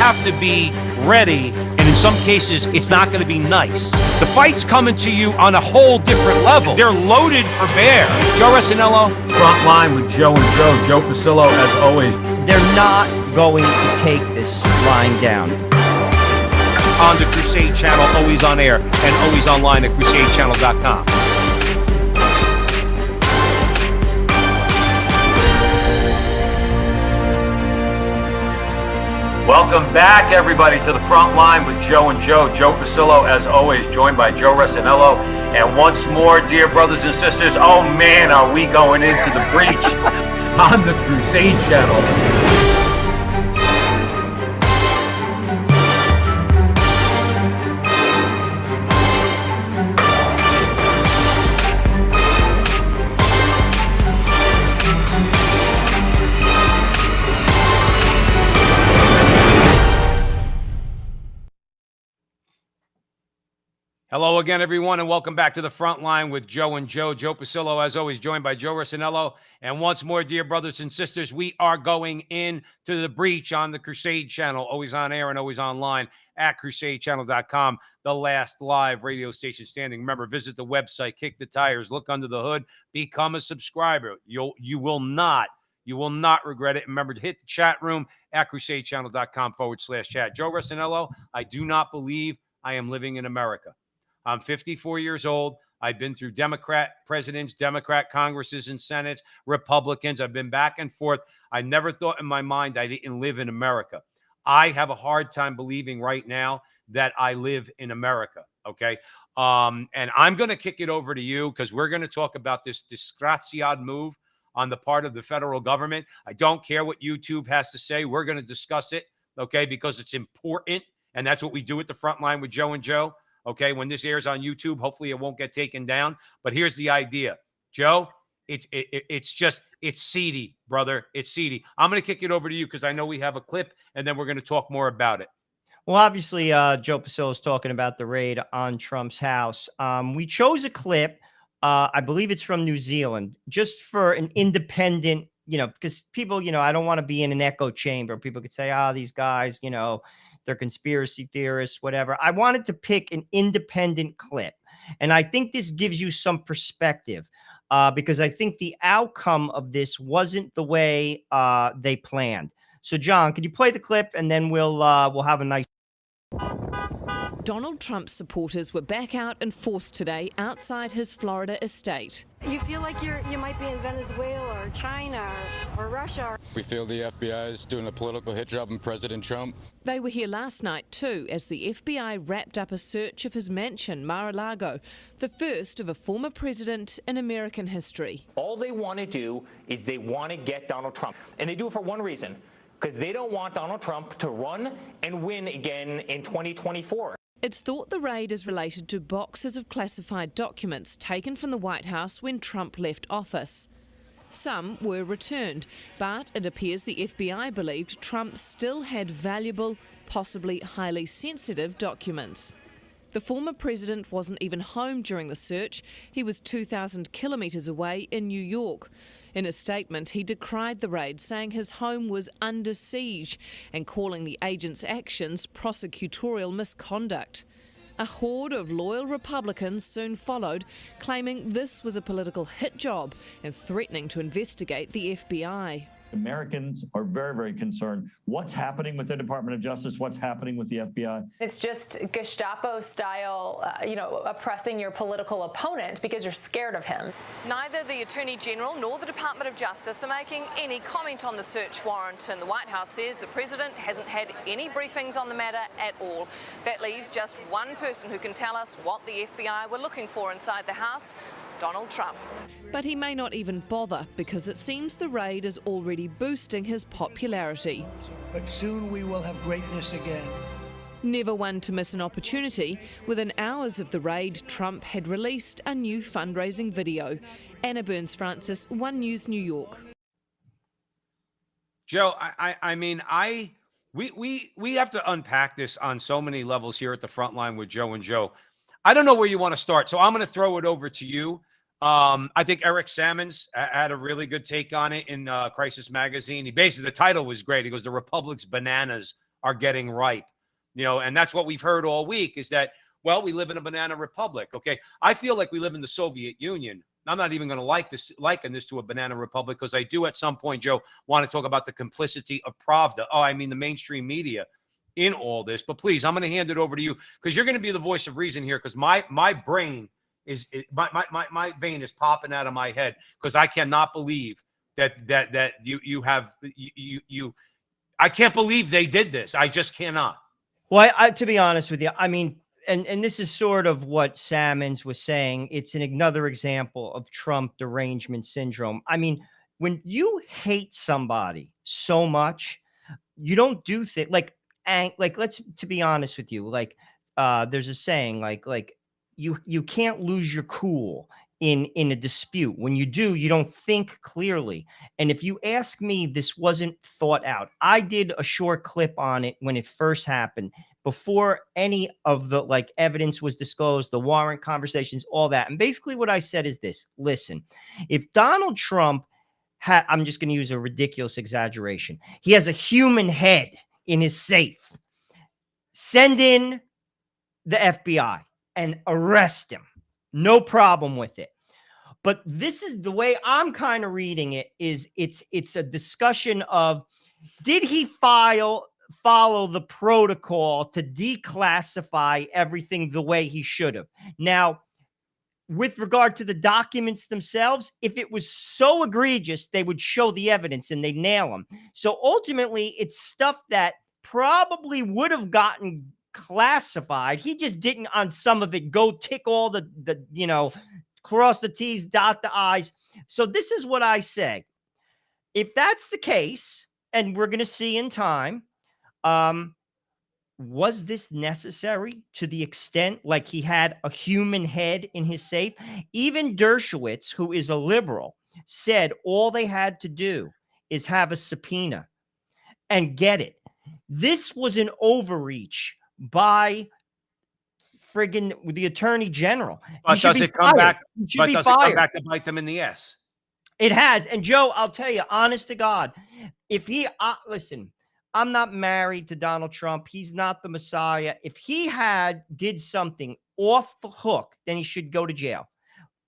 have to be ready, and in some cases, it's not going to be nice. The fight's coming to you on a whole different level. They're loaded for bear. Joe Resinello. Front line with Joe and Joe Pasillo, as always. They're not going to take this lying down. On the Crusade Channel, always on air, and always online at crusadechannel.com. Welcome back, everybody, to the front line with Joe and Joe Pasillo, as always, joined by Joe Resinello. And once more, dear brothers and sisters, oh man, are we going into the breach on the Crusade Channel. Hello again, everyone, and welcome back to the front line with Joe and Joe Pasillo, as always, joined by Joe Resinello. And once more, dear brothers and sisters, we are going into the breach on the Crusade Channel, always on air and always online at crusadechannel.com, the last live radio station standing. Remember, visit the website, kick the tires, look under the hood, become a subscriber. You will not regret it. Remember to hit the chat room at crusadechannel.com/chat. Joe Resinello, I do not believe I am living in America. I'm 54 years old. I've been through Democrat presidents, Democrat Congresses and Senates, Republicans. I've been back and forth. I never thought in my mind I didn't live in America. I have a hard time believing right now that I live in America, okay? And I'm going to kick it over to you because we're going to talk about this disgraziad move on the part of the federal government. I don't care what YouTube has to say. We're going to discuss it, okay, because it's important, and that's what we do at the front line with Joe and Joe. Okay, when this airs on YouTube, hopefully it won't get taken down. But here's the idea. Joe, it's seedy, brother. It's seedy. I'm going to kick it over to you because I know we have a clip, and then we're going to talk more about it. Well, obviously, Joe Pasillo is talking about the raid on Trump's house. We chose a clip. I believe it's from New Zealand, just for an independent, because people, I don't want to be in an echo chamber. People could say, these guys, they're conspiracy theorists, whatever. I wanted to pick an independent clip. And I think this gives you some perspective because I think the outcome of this wasn't the way they planned. So, John, could you play the clip and then we'll have a nice. Donald Trump's supporters were back out in force today outside his Florida estate. You feel like you might be in Venezuela or China or Russia. We feel the FBI is doing a political hit job on President Trump. They were here last night too as the FBI wrapped up a search of his mansion, Mar-a-Lago, the first of a former president in American history. All they want to do is they want to get Donald Trump. And they do it for one reason, because they don't want Donald Trump to run and win again in 2024. It's thought the raid is related to boxes of classified documents taken from the White House when Trump left office. Some were returned, but it appears the FBI believed Trump still had valuable, possibly highly sensitive documents. The former president wasn't even home during the search. He was 2,000 kilometres away in New York. In a statement, he decried the raid, saying his home was under siege and calling the agents' actions prosecutorial misconduct. A horde of loyal Republicans soon followed, claiming this was a political hit job and threatening to investigate the FBI. Americans are very, very concerned. What's happening with the Department of Justice? What's happening with the FBI? It's just Gestapo style, oppressing your political opponent because you're scared of him. Neither the Attorney General nor the Department of Justice are making any comment on the search warrant, and the White House says the president hasn't had any briefings on the matter at all. That leaves just one person who can tell us what the FBI were looking for inside the house: Donald Trump. But he may not even bother because it seems the raid is already boosting his popularity. But soon we will have greatness again. Never one to miss an opportunity. Within hours of the raid, Trump had released a new fundraising video. Anna Burns-Francis, One News, New York. Joe, we have to unpack this on so many levels here at the front line with Joe and Joe. I don't know where you want to start, so I'm going to throw it over to you. I think Eric Sammons had a really good take on it in Crisis Magazine. The title was great. He goes, "The Republic's bananas are getting ripe. And that's what we've heard all week is that, well, we live in a banana republic. Okay. I feel like we live in the Soviet Union. I'm not even going to liken this to a banana republic, because I do at some point, Joe, want to talk about the complicity of Pravda. Oh, I mean, the mainstream media in all this. But please, I'm going to hand it over to you, because you're going to be the voice of reason here, because my brain is my vein is popping out of my head, because I cannot believe that I can't believe they did this. I just cannot. Well, to be honest with you, I mean, and this is sort of what Salmons was saying. It's another example of Trump derangement syndrome. I mean, when you hate somebody so much, you don't do things like to be honest with you, there's a saying like you can't lose your cool in a dispute. When you do, you don't think clearly. And if you ask me, this wasn't thought out. I did a short clip on it when it first happened, before any of the evidence was disclosed, the warrant conversations, all that. And basically what I said is this: listen, if Donald Trump I'm just going to use a ridiculous exaggeration, he has a human head in his safe, send in the FBI and arrest him. No problem with it. But this is the way I'm kind of reading it, is it's a discussion of, did he follow the protocol to declassify everything the way he should have? Now, with regard to the documents themselves, if it was so egregious, they would show the evidence and they'd nail him. So ultimately, it's stuff that probably would have gotten classified. He just didn't, on some of it, go tick all the cross the T's, dot the I's. So this is what I say. If that's the case, and we're going to see in time, was this necessary to the extent like he had a human head in his safe? Even Dershowitz, who is a liberal, said all they had to do is have a subpoena and get it. This was an overreach by friggin' the attorney general. But does it come back? But does it come back to bite them in the ass? It has. And Joe, I'll tell you, honest to God, if he listen, I'm not married to Donald Trump. He's not the Messiah. If he did something off the hook, then he should go to jail.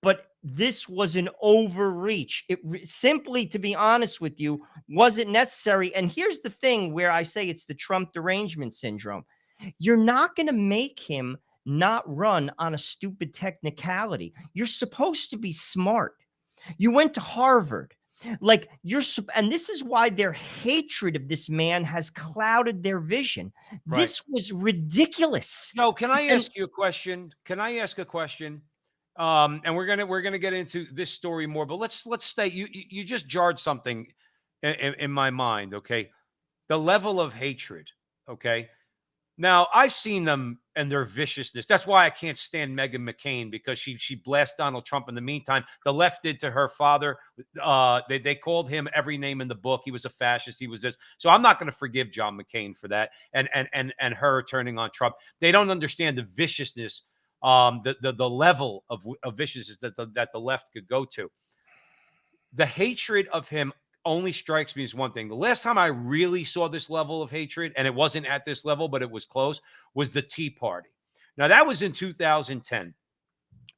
But this was an overreach. It simply, to be honest with you, wasn't necessary. And here's the thing where I say it's the Trump derangement syndrome. You're not going to make him not run on a stupid technicality. You're supposed to be smart. You went to Harvard. And this is why their hatred of this man has clouded their vision. Right. This was ridiculous. No, can I ask you a question? And we're gonna get into this story more, but let's stay. You just jarred something in my mind. Okay, the level of hatred. Okay, now I've seen them and their viciousness. That's why I can't stand Meghan McCain, because she blasted Donald Trump. In the meantime, the left did to her father. They called him every name in the book. He was a fascist. He was this. So I'm not going to forgive John McCain for that. And her turning on Trump. They don't understand the viciousness, the level of viciousness that the left could go to. The hatred of him only strikes me as one thing. The last time I really saw this level of hatred, and it wasn't at this level, but it was close, was the Tea Party. Now, that was in 2010.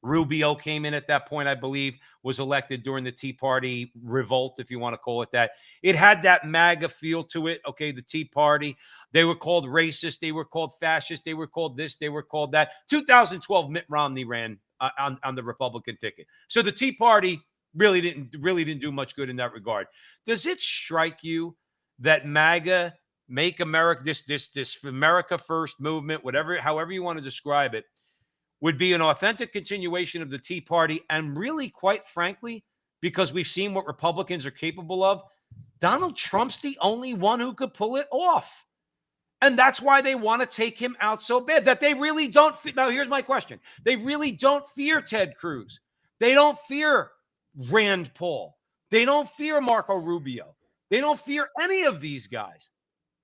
Rubio came in at that point, I believe, was elected during the Tea Party revolt, if you want to call it that. It had that MAGA feel to it, okay, the Tea Party. They were called racist. They were called fascist. They were called this. They were called that. 2012, Mitt Romney ran on the Republican ticket. So the Tea Party really didn't do much good in that regard. Does it strike you that MAGA, Make America, this America First movement, however you want to describe it, would be an authentic continuation of the Tea Party? And really, quite frankly, because we've seen what Republicans are capable of, Donald Trump's the only one who could pull it off. And that's why they want to take him out so bad, that they really don't. Now, here's my question. They really don't fear Ted Cruz. They don't fear Rand Paul. They don't fear Marco Rubio. They don't fear any of these guys.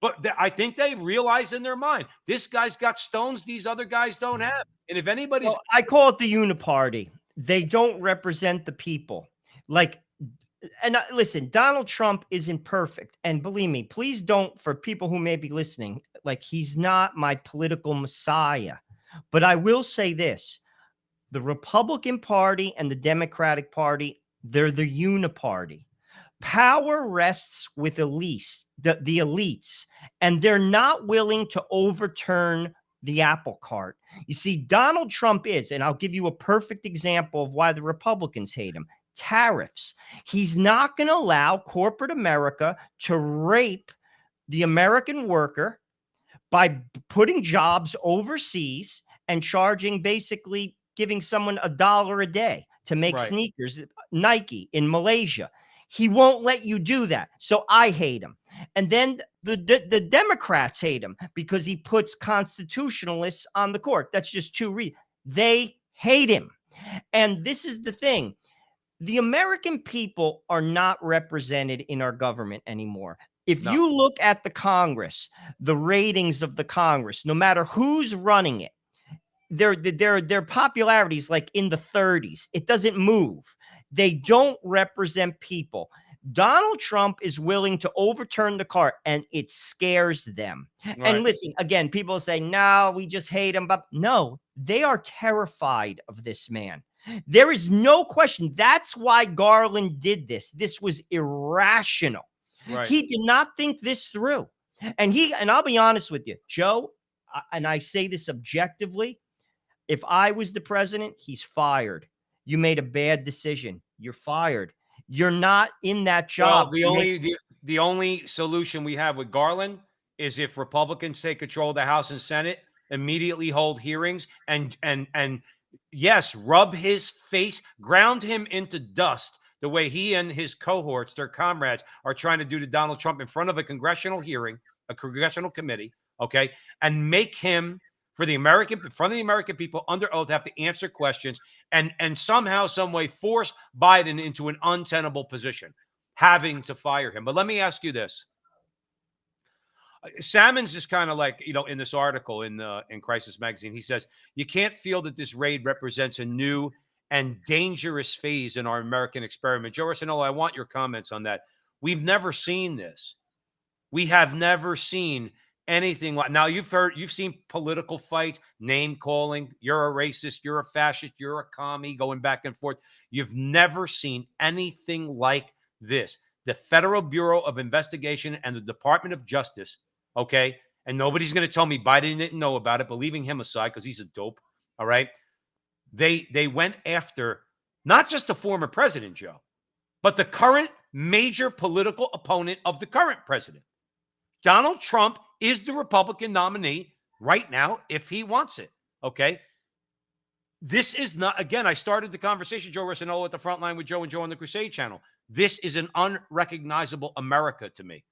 But I think they realize in their mind, this guy's got stones these other guys don't have. And if anybody's... Well, I call it the uniparty. They don't represent the people. Like and listen, Donald Trump isn't perfect. And believe me, please don't, for people who may be listening, like, he's not my political messiah. But I will say this: the Republican Party and the Democratic Party, they're the uniparty. Power rests with the elites, and they're not willing to overturn the apple cart. You see, Donald Trump is, and I'll give you a perfect example of why the Republicans hate him: tariffs. He's not going to allow corporate America to rape the American worker by putting jobs overseas and charging, basically giving someone $1 a day to make Right. sneakers, Nike in Malaysia. He won't let you do that. So I hate him. And then the Democrats hate him because he puts constitutionalists on the court. That's just two reasons. They hate him. And this is the thing: the American people are not represented in our government anymore. If No. you look at the Congress, the ratings of the Congress, no matter who's running it, their popularity is like in the 30s. It doesn't move. They don't represent people. Donald Trump is willing to overturn the cart, and it scares them. Right. And listen, again, people say, no, we just hate him. But no, they are terrified of this man. There is no question. That's why Garland did this. This was irrational. Right. He did not think this through. And I'll be honest with you, Joe, and I say this objectively: if I was the president, he's fired. You made a bad decision. You're fired. You're not in that job. Well, the only solution we have with Garland is if Republicans take control of the House and Senate, immediately hold hearings, and yes, rub his face, ground him into dust the way he and his cohorts, their comrades, are trying to do to Donald Trump in front of a congressional hearing, a congressional committee, okay, and make him, in front of the American people, under oath, have to answer questions, and somehow, some way, force Biden into an untenable position, having to fire him. But let me ask you this. Salmons is kind of like, in this article in Crisis Magazine, he says, you can't feel that this raid represents a new and dangerous phase in our American experiment. Joe Arsenello, I want your comments on that. We've never seen this. We have never seen anything like. Now, you've seen political fights, name calling. You're a racist. You're a fascist. You're a commie, going back and forth. You've never seen anything like this. The Federal Bureau of Investigation and the Department of Justice, okay, and nobody's going to tell me Biden didn't know about it, but leaving him aside because he's a dope, all right, they went after not just the former president, Joe, but the current major political opponent of the current president. Donald Trump is the Republican nominee right now if he wants it, okay? This is not, again, I started the conversation, Joe Arsenello, at the front line with Joe and Joe on the Crusade channel. This is an unrecognizable America to me.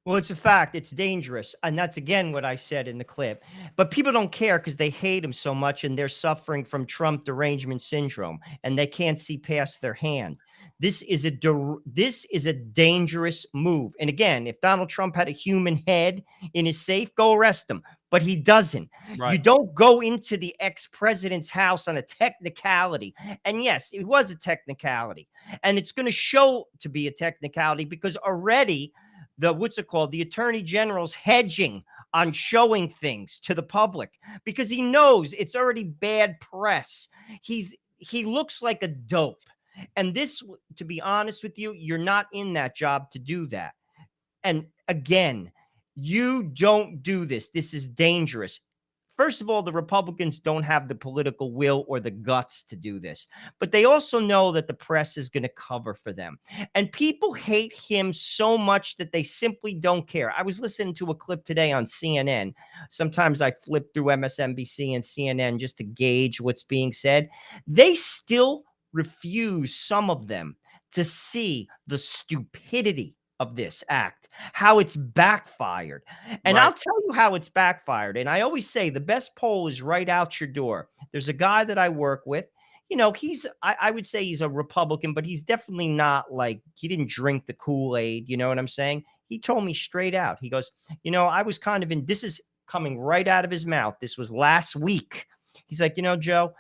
Well, it's a fact. It's dangerous. And that's, again, what I said in the clip. But people don't care because they hate him so much, and they're suffering from Trump derangement syndrome, and they can't see past their hand. This is a dangerous move. And again, if Donald Trump had a human head in his safe, go arrest him. But he doesn't. Right. You don't go into the ex-president's house on a technicality. And yes, it was a technicality. And it's going to show to be a technicality because already the attorney general's hedging on showing things to the public because he knows it's already bad press. He looks like a dope. And this, to be honest with you, you're not in that job to do that. And again, you don't do this. This is dangerous. First of all, the Republicans don't have the political will or the guts to do this, but they also know that the press is going to cover for them. And people hate him so much that they simply don't care. I was listening to a clip today on CNN. Sometimes I flip through MSNBC and CNN just to gauge what's being said. They still refuse, some of them, to see the stupidity of this act, how it's backfired. And I'll tell you how it's backfired. And I always say the best poll is right out your door. There's a guy that I work with. I would say he's a Republican, but he's definitely not like, he didn't drink the Kool-Aid. You know what I'm saying? He told me straight out. He goes, I was kind of this is coming right out of his mouth. This was last week. He's like, Joe,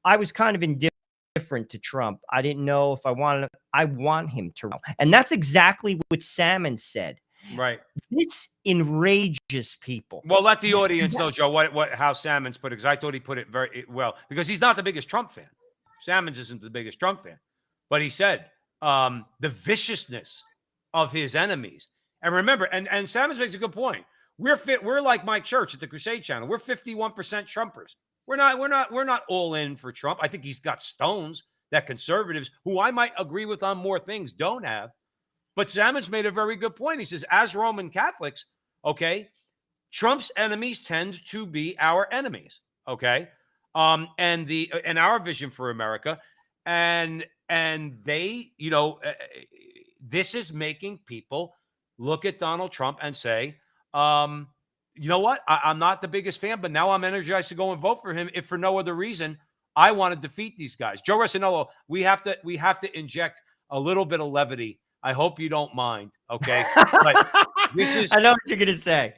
I was kind of indifferent indifferent to Trump. I didn't know if I want him to. And that's exactly what Salmon said. Right. This enrages people. Well, let the audience know, Joe, how Salmons put it, because I thought he put it very well, because he's not the biggest Trump fan. Salmons isn't the biggest Trump fan, but he said the viciousness of his enemies. And remember, and Salmons makes a good point. We're like Mike Church at the Crusade Channel. We're 51% Trumpers. We're not all in for Trump. I think he's got stones that conservatives, who I might agree with on more things, don't have. But Salmons made a very good point. He says, as Roman Catholics, okay, Trump's enemies tend to be our enemies, okay, and our vision for America, and they, this is making people look at Donald Trump and say, you know what, I'm not the biggest fan, but now I'm energized to go and vote for him, if for no other reason. I want to defeat these guys. Joe Rossinello, we have to inject a little bit of levity. I hope you don't mind, okay? But this is, I know what you're going to say.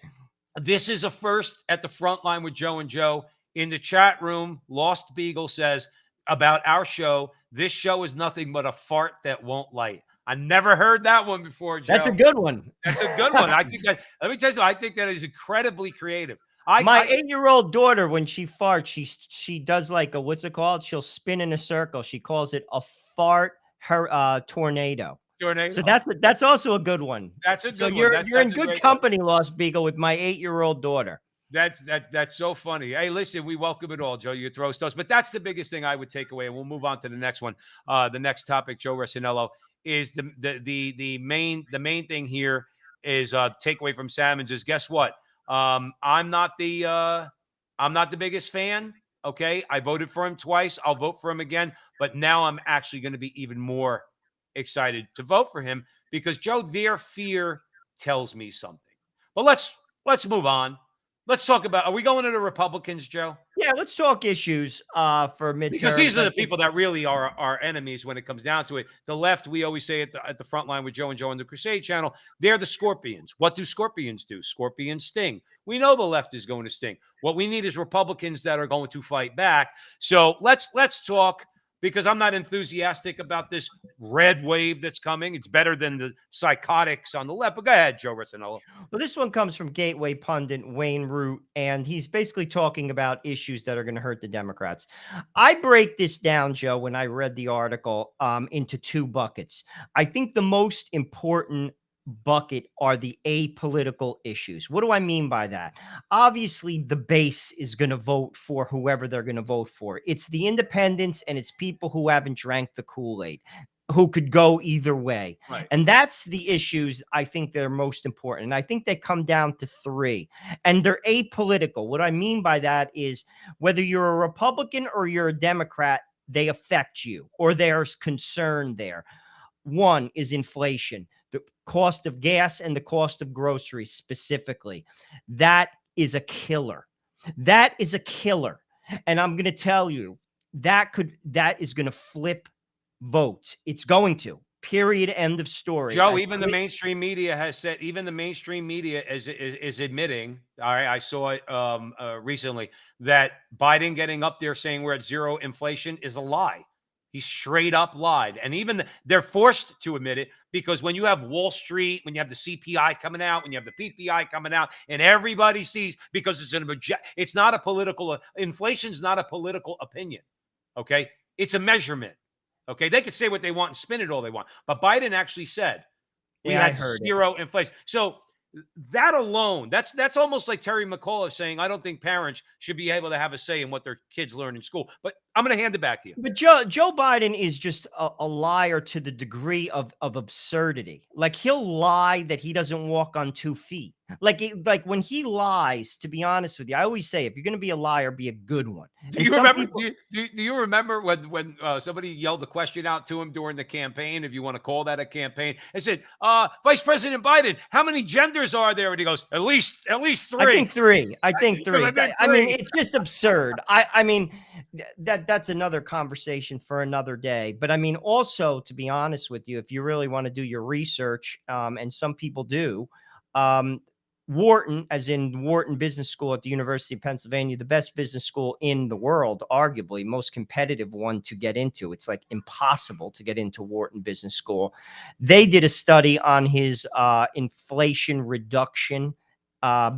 This is a first at the front line with Joe and Joe. In the chat room, Lost Beagle says about our show, this show is nothing but a fart that won't light. I never heard that one before, Joe. That's a good one. That's a good one. I think that, let me tell you something, I think that is incredibly creative. My 8-year-old daughter, when she farts, she does like a, what's it called? She'll spin in a circle. She calls it a fart tornado. So that's also a good one. That's a good one. You're in good company, Lost Beagle, with my 8-year-old daughter. That's so funny. Hey, listen, we welcome it all, Joe. You throw stones, but that's the biggest thing I would take away, and we'll move on to the next one. The next topic, Joe Rossinello, is the main thing here is takeaway from Salmons is, guess what? I'm not the biggest fan. Okay, I voted for him twice. I'll vote for him again, but now I'm actually going to be even more excited to vote for him, because Joe, their fear tells me something. But let's move on. Let's talk about, are we going to the Republicans, Joe? Yeah, let's talk issues for midterm. Because these are the people that really are our enemies when it comes down to it. The left, we always say at the front line with Joe and Joe on the Crusade Channel, they're the scorpions. What do scorpions do? Scorpions sting. We know the left is going to sting. What we need is Republicans that are going to fight back. So let's talk, because I'm not enthusiastic about this red wave that's coming. It's better than the psychotics on the left. But go ahead, Joe Rossinello. Well, this one comes from Gateway pundit Wayne Root, and he's basically talking about issues that are going to hurt the Democrats. I break this down, Joe, when I read the article, into two buckets. I think the most important bucket are the apolitical issues. What do I mean by that? Obviously, the base is going to vote for whoever they're going to vote for. It's the independents, and it's people who haven't drank the Kool-Aid, who could go either way. Right. And that's the issues I think they're most important. And I think they come down to three, and they're apolitical. What I mean by that is whether you're a Republican or you're a Democrat, they affect you, or there's concern there. One is inflation. The cost of gas and the cost of groceries specifically. That is a killer. That is a killer. And I'm going to tell you, that is going to flip votes. It's going to. Period. End of story. Joe, even the mainstream media has said, even the mainstream media is admitting, all right, I saw it recently, that Biden getting up there saying we're at zero inflation is a lie. He straight up lied. And even they're forced to admit it, because when you have Wall Street, when you have the CPI coming out, when you have the PPI coming out, and everybody sees, because it's not a political, inflation's not a political opinion. Okay. It's a measurement. Okay. They could say what they want and spin it all they want. But Biden actually said we had zero inflation. So that alone, that's almost like Terry McAuliffe saying, I don't think parents should be able to have a say in what their kids learn in school. But I'm going to hand it back to you. But Joe Biden is just a liar to the degree of absurdity. Like, he'll lie that he doesn't walk on 2 feet. Like when he lies, to be honest with you, I always say, if you're going to be a liar, be a good one. Do you remember? Do you remember when somebody yelled the question out to him during the campaign, if you want to call that a campaign, and said, "Vice President Biden, how many genders are there?" And he goes, "At least 3." I think three. I mean, it's just absurd. I mean, that's another conversation for another day. But I mean, also, to be honest with you, if you really want to do your research, and some people do, Wharton, as in Wharton Business School at the University of Pennsylvania, the best business school in the world, arguably most competitive one to get into. It's like impossible to get into Wharton Business School. They did a study on his inflation reduction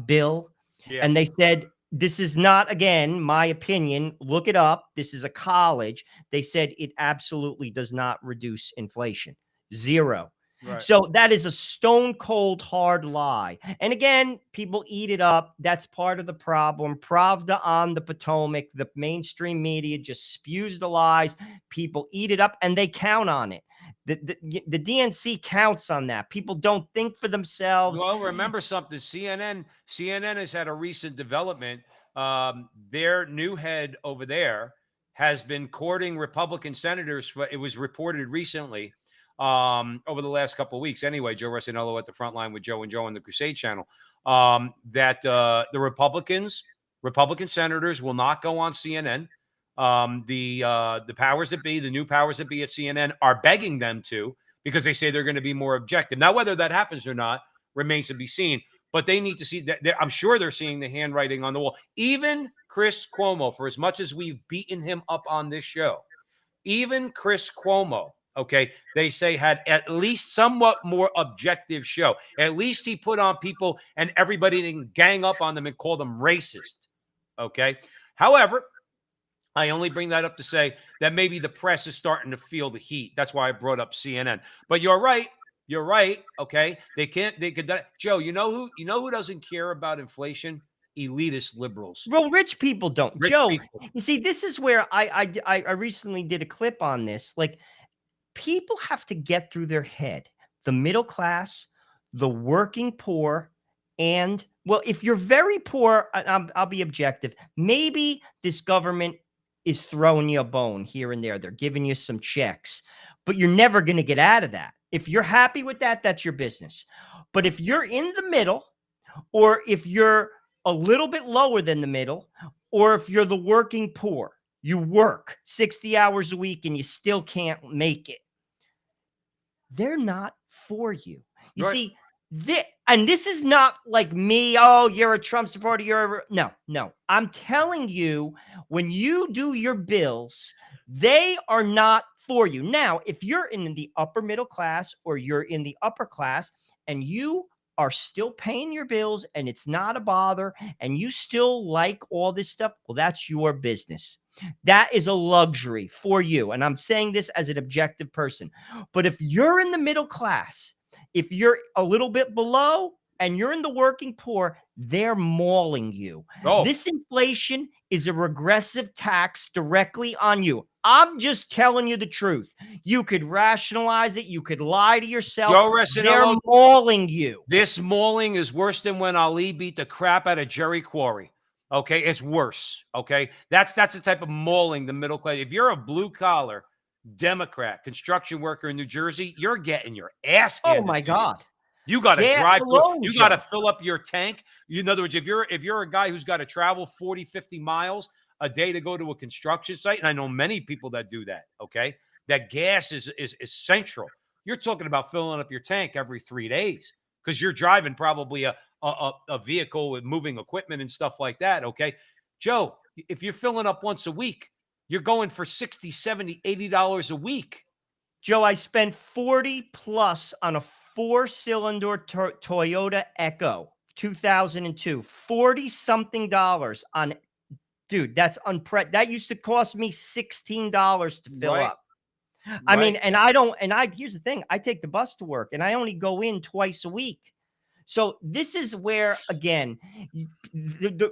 bill, and they said, this is not, again, my opinion. Look it up. This is a college. They said it absolutely does not reduce inflation. Zero. Right. So that is a stone cold hard lie. And again, people eat it up. That's part of the problem. Pravda on the Potomac, the mainstream media just spews the lies. People eat it up and they count on it. The DNC counts on that. People don't think for themselves. Well, remember something. CNN has had a recent development. Their new head over there has been courting Republican senators. It was reported recently over the last couple of weeks. Anyway, Joe Rossinello at the front line with Joe and Joe on the Crusade channel. That the Republican senators will not go on CNN. The powers that be, the new powers that be at CNN are begging them to, because they say they're going to be more objective. Now, whether that happens or not remains to be seen, but they need to see that. I'm sure they're seeing the handwriting on the wall. Even Chris Cuomo, for as much as we've beaten him up on this show, even Chris Cuomo, okay, they say had at least somewhat more objective show. At least he put on people and everybody didn't gang up on them and call them racist. Okay. However, I only bring that up to say that maybe the press is starting to feel the heat. That's why I brought up CNN. But you're right. You're right. Okay. They could, Joe, you know who doesn't care about inflation? Elitist liberals. Well, rich people don't. Rich Joe, people. you see, this is where I recently did a clip on this. Like, people have to get through their head, the middle class, the working poor, and, well, if you're very poor, I'll be objective. Maybe this government is throwing you a bone here and there. They're giving you some checks, but you're never going to get out of that. If you're happy with that, that's your business. But if you're in the middle, or if you're a little bit lower than the middle, or if you're the working poor, you work 60 hours a week and you still can't make it, they're not for you. You see, and this is not like me, oh, you're a Trump supporter, no. I'm telling you, when you do your bills, they are not for you. Now, if you're in the upper middle class or you're in the upper class and you are still paying your bills and it's not a bother and you still like all this stuff, well, that's your business. That is a luxury for you. And I'm saying this as an objective person. But if you're in the middle class, if you're a little bit below and you're in the working poor, they're mauling you. Oh. This inflation is a regressive tax directly on you. I'm just telling you the truth. You could rationalize it. You could lie to yourself. Joe Rossinello, they're mauling you. This mauling is worse than when Ali beat the crap out of Jerry Quarry. Okay, it's worse. Okay, that's the type of mauling the middle class. If you're a blue collar Democrat construction worker in New Jersey, you're getting your ass handed. Oh my God! You got to Gas drive. alone, You got to Joe. fill up your tank. In other words, if you're a guy who's got to travel 40, 50 miles a day to go to a construction site, and I know many people that do that. Okay, that gas is central. You're talking about filling up your tank every 3 days because you're driving probably a vehicle with moving equipment and stuff like that. Okay, Joe, if you're filling up once a week, you're going for $60, $70, $80 a week. Joe, I spent 40 plus on a 4-cylinder Toyota Echo 2002, 40 something dollars on, dude, that's that used to cost me $16 to fill up. I mean, and here's the thing, I take the bus to work and I only go in twice a week. So this is where, again, the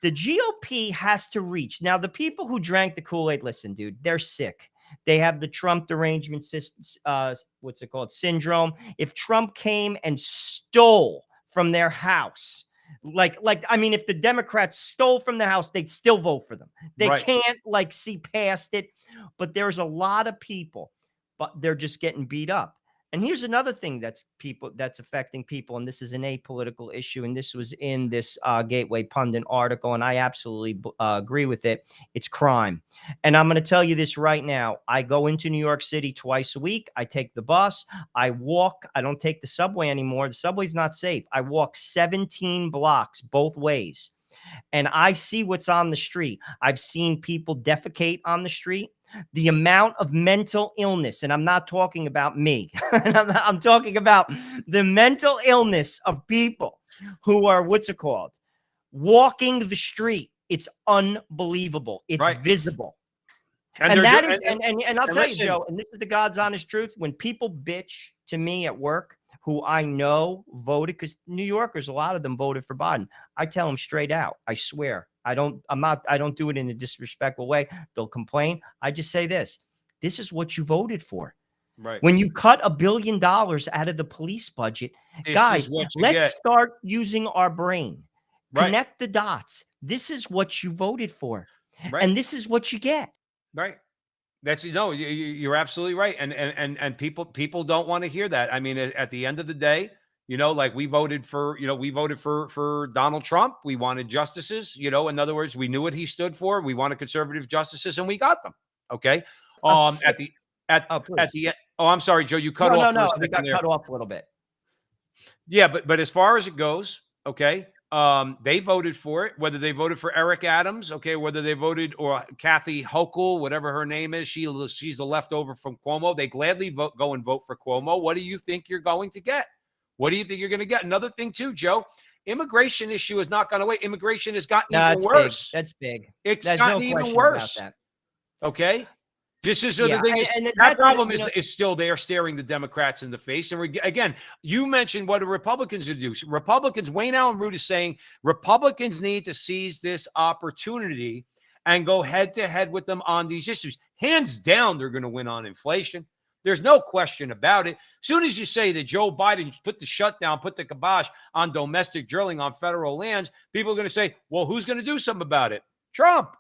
GOP has to reach. Now, the people who drank the Kool-Aid, listen, dude, they're sick. They have the Trump derangement syndrome. If Trump came and stole from their house, I mean, if the Democrats stole from their house, they'd still vote for them. They can't see past it. But there's a lot of people, but they're just getting beat up. And here's another thing that's affecting people, and this is an apolitical issue, and this was in this Gateway Pundit article, and I absolutely agree with it. It's crime. And I'm going to tell you this right now. I go into New York City twice a week. I take the bus. I walk. I don't take the subway anymore. The subway's not safe. I walk 17 blocks both ways, and I see what's on the street. I've seen people defecate on the street. The amount of mental illness, and I'm not talking about me, I'm talking about the mental illness of people who are, what's it called, walking the street. It's unbelievable. It's visible. And that is, and I'll tell you, Joe, and this is the God's honest truth. When people bitch to me at work, who I know voted, because New Yorkers, a lot of them voted for Biden, I tell them straight out, I swear, I don't do it in a disrespectful way. They'll complain. I just say this is what you voted for. Right. When you cut $1 billion out of the police budget, guys, let's start using our brain. Right. Connect the dots. This is what you voted for. Right. And this is what you get. Right. That's, you're absolutely right. And people don't want to hear that. I mean, at the end of the day, like we voted for Donald Trump. We wanted justices, in other words, we knew what he stood for. We wanted conservative justices and we got them. Okay. I'm sorry, Joe, you cut off. No, they got cut off a little bit. Yeah. But as far as it goes, okay. They voted for it, whether they voted for Eric Adams, okay, whether they voted or Kathy Hochul, whatever her name is, she's the leftover from Cuomo. They gladly go and vote for Cuomo. What do you think you're going to get? What do you think you're going to get? Another thing too, Joe, immigration issue has not gone away. Immigration has gotten even worse. That's big. It's gotten even worse. Okay. This is the thing is that problem is still there, staring the Democrats in the face. And again, you mentioned what the Republicans would do. Republicans, Wayne Allen Root is saying Republicans need to seize this opportunity and go head to head with them on these issues. Hands down, they're going to win on inflation. There's no question about it. As soon as you say that Joe Biden put the shutdown, put the kibosh on domestic drilling on federal lands, people are going to say, well, who's going to do something about it? Trump.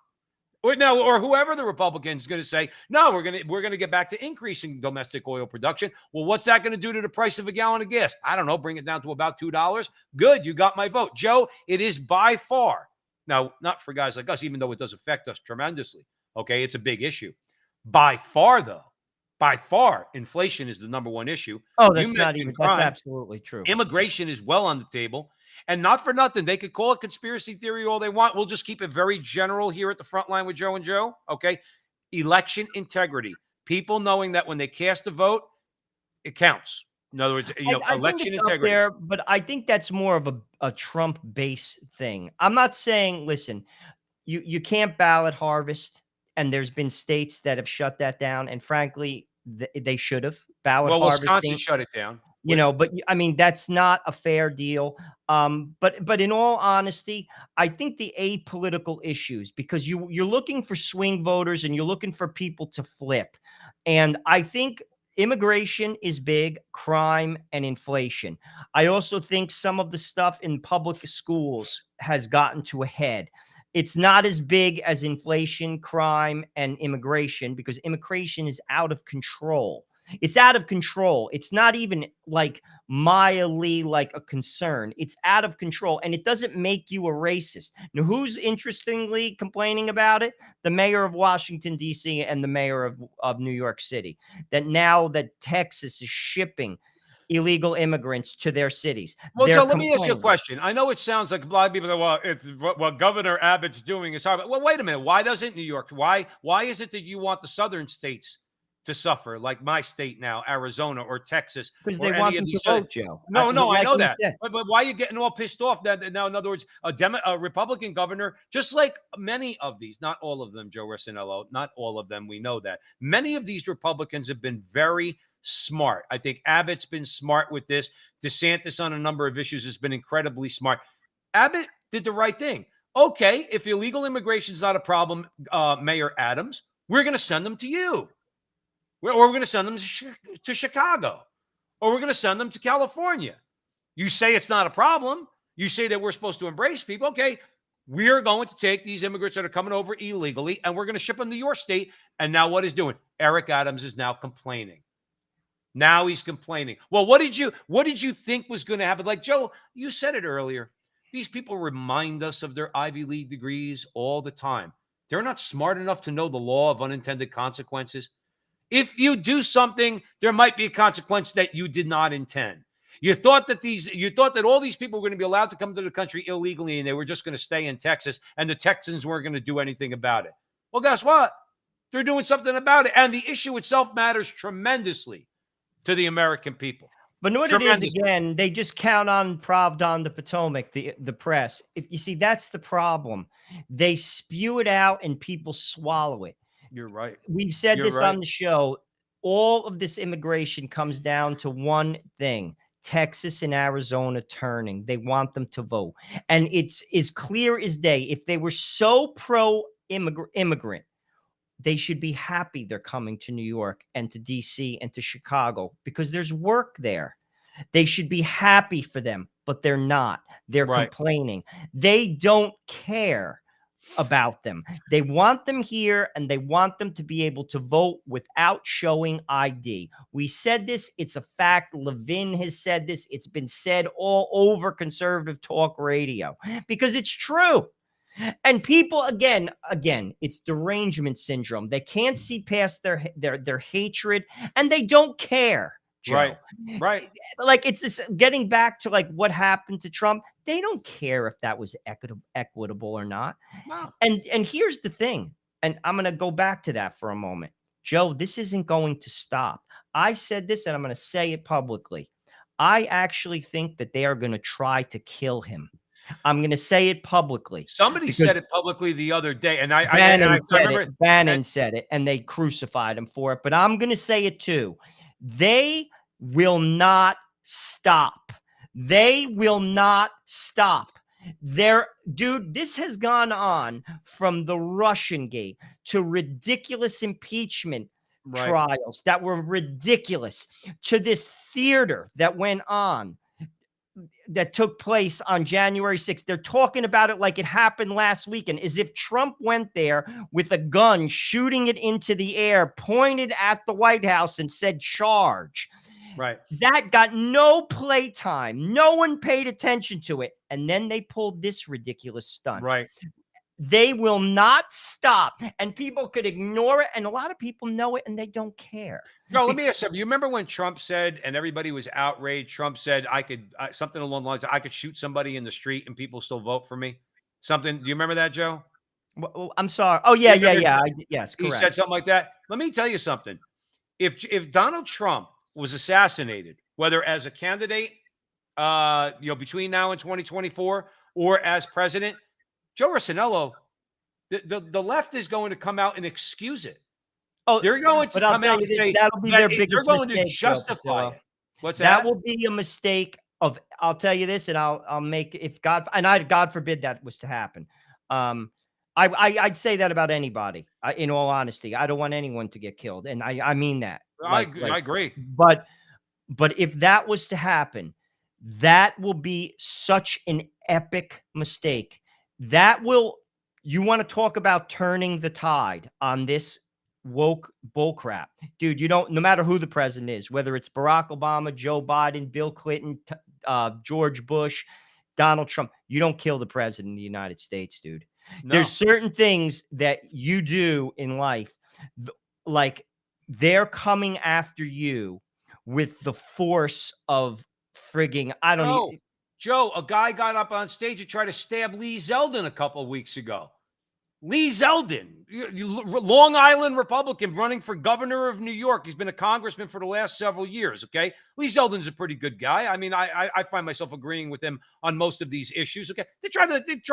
Or whoever the Republicans is going to say, no, we're going to get back to increasing domestic oil production. Well, what's that going to do to the price of a gallon of gas? I don't know. Bring it down to about $2. Good. You got my vote. Joe, it is by far. Now, not for guys like us, even though it does affect us tremendously. Okay. It's a big issue. By far, though, inflation is the number one issue. Oh, that's absolutely true. Immigration is well on the table. And not for nothing, they could call it conspiracy theory all they want. We'll just keep it very general here at the front line with Joe and Joe. Okay. Election integrity. People knowing that when they cast a vote, it counts. In other words, election integrity. There, but I think that's more of a Trump base thing. I'm not saying, listen, you can't ballot harvest. And there's been states that have shut that down. And frankly, they should have ballot harvesting. Wisconsin shut it down. But I mean, that's not a fair deal. But in all honesty, I think the apolitical issues, because you're looking for swing voters and you're looking for people to flip. And I think immigration is big, crime and inflation. I also think some of the stuff in public schools has gotten to a head. It's not as big as inflation, crime, and immigration, because immigration is out of control. It's out of control. It's not even like mildly like a concern. It's out of control, and it doesn't make you a racist. Now, who's interestingly complaining about it? The mayor of Washington, D.C. and the mayor of New York City. That now that Texas is shipping illegal immigrants to their cities. Well, Joe, let me ask you a question. I know it sounds like a lot of people that, well, it's what Governor Abbott's doing is hard. Well, wait a minute. Why doesn't New York? Why is it that you want the southern states to suffer, like my state now, Arizona or Texas? Because they want them to vote, Joe. No, I know that. But why are you getting all pissed off that now, in other words, a Republican governor, just like many of these, not all of them, Joe Rossinello, not all of them, we know that. Many of these Republicans have been very smart. I think Abbott's been smart with this. DeSantis on a number of issues has been incredibly smart. Abbott did the right thing. Okay, if illegal immigration is not a problem, Mayor Adams, we're going to send them to you. Or we're going to send them to Chicago. Or we're going to send them to California. You say it's not a problem. You say that we're supposed to embrace people. Okay, we're going to take these immigrants that are coming over illegally, and we're going to ship them to your state. And now what is doing? Eric Adams is now complaining. Now he's complaining. Well, what did you think was going to happen? Like, Joe, you said it earlier. These people remind us of their Ivy League degrees all the time. They're not smart enough to know the law of unintended consequences. If you do something, there might be a consequence that you did not intend. You thought that all these people were going to be allowed to come to the country illegally and they were just going to stay in Texas and the Texans weren't going to do anything about it. Well, guess what? They're doing something about it. And the issue itself matters tremendously to the American people. But what it is, again, they just count on Pravda on the Potomac, the press. If you see, that's the problem. They spew it out and people swallow it. You're right. We've said this on the show. All of this immigration comes down to one thing: Texas and Arizona turning. They want them to vote. And it's as clear as day. If they were so pro-immigrant, they should be happy they're coming to New York and to DC and to Chicago because there's work there. They should be happy for them, but they're not. They're complaining. They don't care about them. They want them here and they want them to be able to vote without showing ID. We said this. It's a fact. Levin has said this. It's been said all over conservative talk radio because it's true. And people, again, it's derangement syndrome. They can't see past their hatred and they don't care. Joe. Right. Like, it's just getting back to like what happened to Trump. They don't care if that was equitable or not. No. And here's the thing, and I'm going to go back to that for a moment. Joe, this isn't going to stop. I said this and I'm going to say it publicly. I actually think that they are going to try to kill him. I'm going to say it publicly. Somebody said it publicly the other day, and Bannon said it, and they crucified him for it. But I'm going to say it too. They will not stop. They will not stop. Dude, this has gone on from the Russian gate to ridiculous impeachment trials that were ridiculous, to this theater that went on, that took place on January 6th. They're talking about it like it happened last weekend, as if Trump went there with a gun, shooting it into the air, pointed at the White House and said, charge. Right. That got no play time. No one paid attention to it. And then they pulled this ridiculous stunt. Right. They will not stop. And people could ignore it. And a lot of people know it and they don't care. No, let me ask something. You remember when Trump said, and everybody was outraged, Trump said, something along the lines of, I could shoot somebody in the street and people still vote for me? Something. Do you remember that, Joe? Well, I'm sorry. Oh, yeah. Yes, correct. He said something like that. Let me tell you something. If Donald Trump was assassinated, whether as a candidate, between now and 2024, or as president, Joe Rossinello, the left is going to come out and excuse it. Oh, they're going to come out and say that'll be their biggest mistake. They're going to justify it. What's that? That will be a mistake of. I'll tell you this, and I'll make, if God, and God forbid that was to happen. I'd say that about anybody. In all honesty, I don't want anyone to get killed, and I mean that. I agree. But if that was to happen, that will be such an epic mistake. That will. You want to talk about turning the tide on this woke bullcrap, dude. You don't, no matter who the president is, whether it's Barack Obama, Joe Biden, Bill Clinton, George Bush, Donald Trump, you don't kill the president of the United States, dude. No. There's certain things that you do in life, like they're coming after you with the force of frigging, I don't know. Joe, a guy got up on stage and tried to stab Lee Zeldin a couple of weeks ago. Lee Zeldin, Long Island Republican running for governor of New York. He's been a congressman for the last several years, okay? Lee Zeldin's a pretty good guy. I mean, I find myself agreeing with him on most of these issues, okay? They try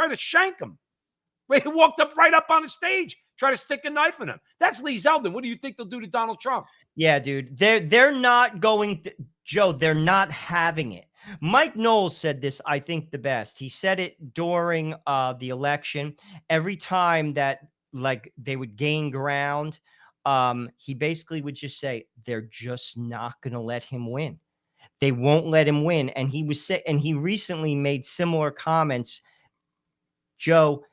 to shank him. He walked right up on the stage, try to stick a knife in him. That's Lee Zeldin. What do you think they'll do to Donald Trump? Yeah, dude. They're not going to, Joe, they're not having it. Mike Knowles said this, I think, the best. He said it during the election. Every time that, like, they would gain ground, he basically would just say, they're just not going to let him win. They won't let him win. And he recently made similar comments. Joe,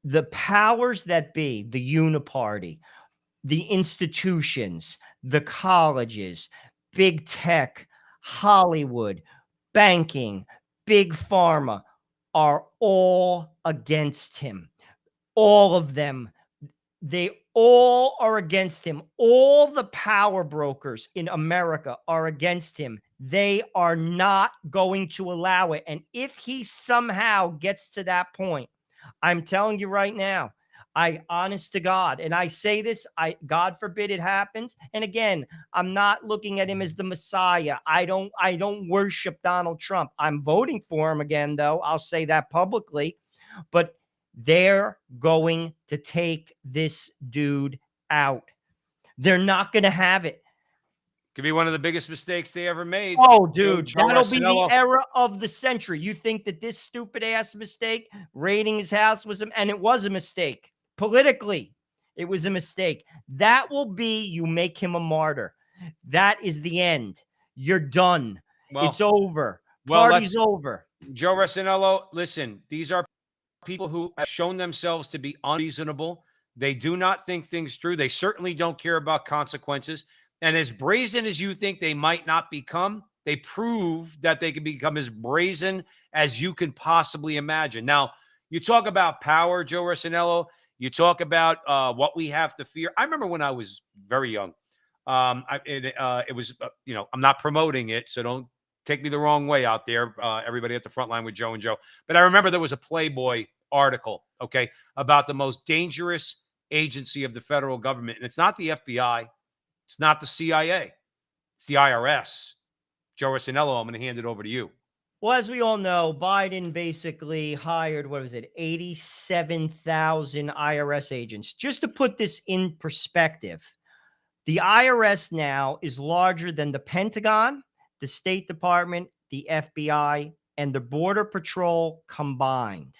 the powers that be, the uniparty, the institutions, the colleges, big tech, Hollywood, banking, big pharma are all against him. All of them. They all are against him. All the power brokers in America are against him. They are not going to allow it. And if he somehow gets to that point, I'm telling you right now, honest to God, and I say this, God forbid it happens. And again, I'm not looking at him as the Messiah. I don't worship Donald Trump. I'm voting for him again, though. I'll say that publicly. But they're going to take this dude out. They're not going to have it. Could be one of the biggest mistakes they ever made. Oh, dude, Joe that'll be the Rossinello. era of the century. You think that this stupid ass mistake, raiding his house, and it was a mistake. Politically, it was a mistake. That will be, you make him a martyr. That is the end. You're done. Well, it's over. well, Party's over. Joe Rossinello, listen, these are people who have shown themselves to be unreasonable. They do not think things through. They certainly don't care about consequences. And as brazen as you think they might not become, they prove that they can become as brazen as you can possibly imagine. Now, you talk about power, Joe Rossinello. You talk about what we have to fear. I remember when I was very young. It was, I'm not promoting it, so don't take me the wrong way out there, everybody at the front line with Joe and Joe. But I remember there was a Playboy article, okay, about the most dangerous agency of the federal government. And it's not the FBI. It's not the CIA. It's the IRS. Joe Rossinello, I'm going to hand it over to you. Well, as we all know, Biden basically hired, 87,000 IRS agents. Just to put this in perspective, the IRS now is larger than the Pentagon, the State Department, the FBI, and the Border Patrol combined.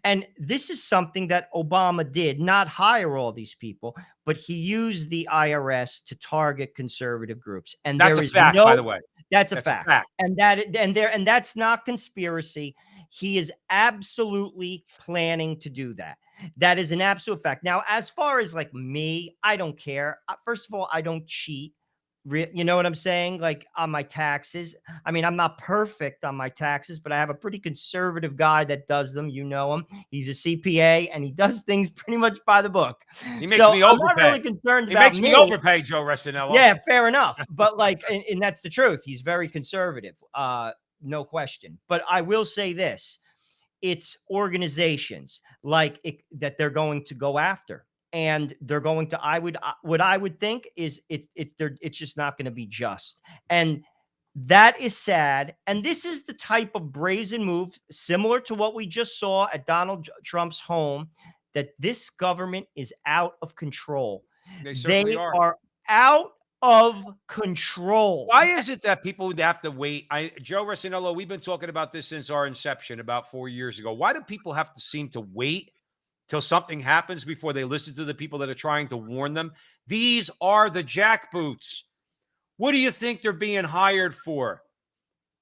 And this is something that Obama did, not hire all these people, but he used the IRS to target conservative groups. And that's a fact, by the way. That's a fact. And that's not conspiracy. He is absolutely planning to do that. That is an absolute fact. Now, as far as like me, I don't care. First of all, I don't cheat. You know what I'm saying? Like on my taxes. I mean, I'm not perfect on my taxes, but I have a pretty conservative guy that does them. You know him. He's a CPA and he does things pretty much by the book. He makes me overpay. I'm not really concerned about He makes me overpay, Joe Rossinello. Yeah, fair enough. But like, and that's the truth. He's very conservative. No question. But I will say this. It's organizations that they're going to go after. And they're going to, what I would think is it's just not going to be just. And that is sad. And this is the type of brazen move, similar to what we just saw at Donald Trump's home, that this government is out of control. They are out of control. Why is it that people would have to wait? Joe Rossinello, we've been talking about this since our inception about 4 years ago. Why do people have to seem to wait till something happens before they listen to the people that are trying to warn them? These are the jackboots. What do you think they're being hired for?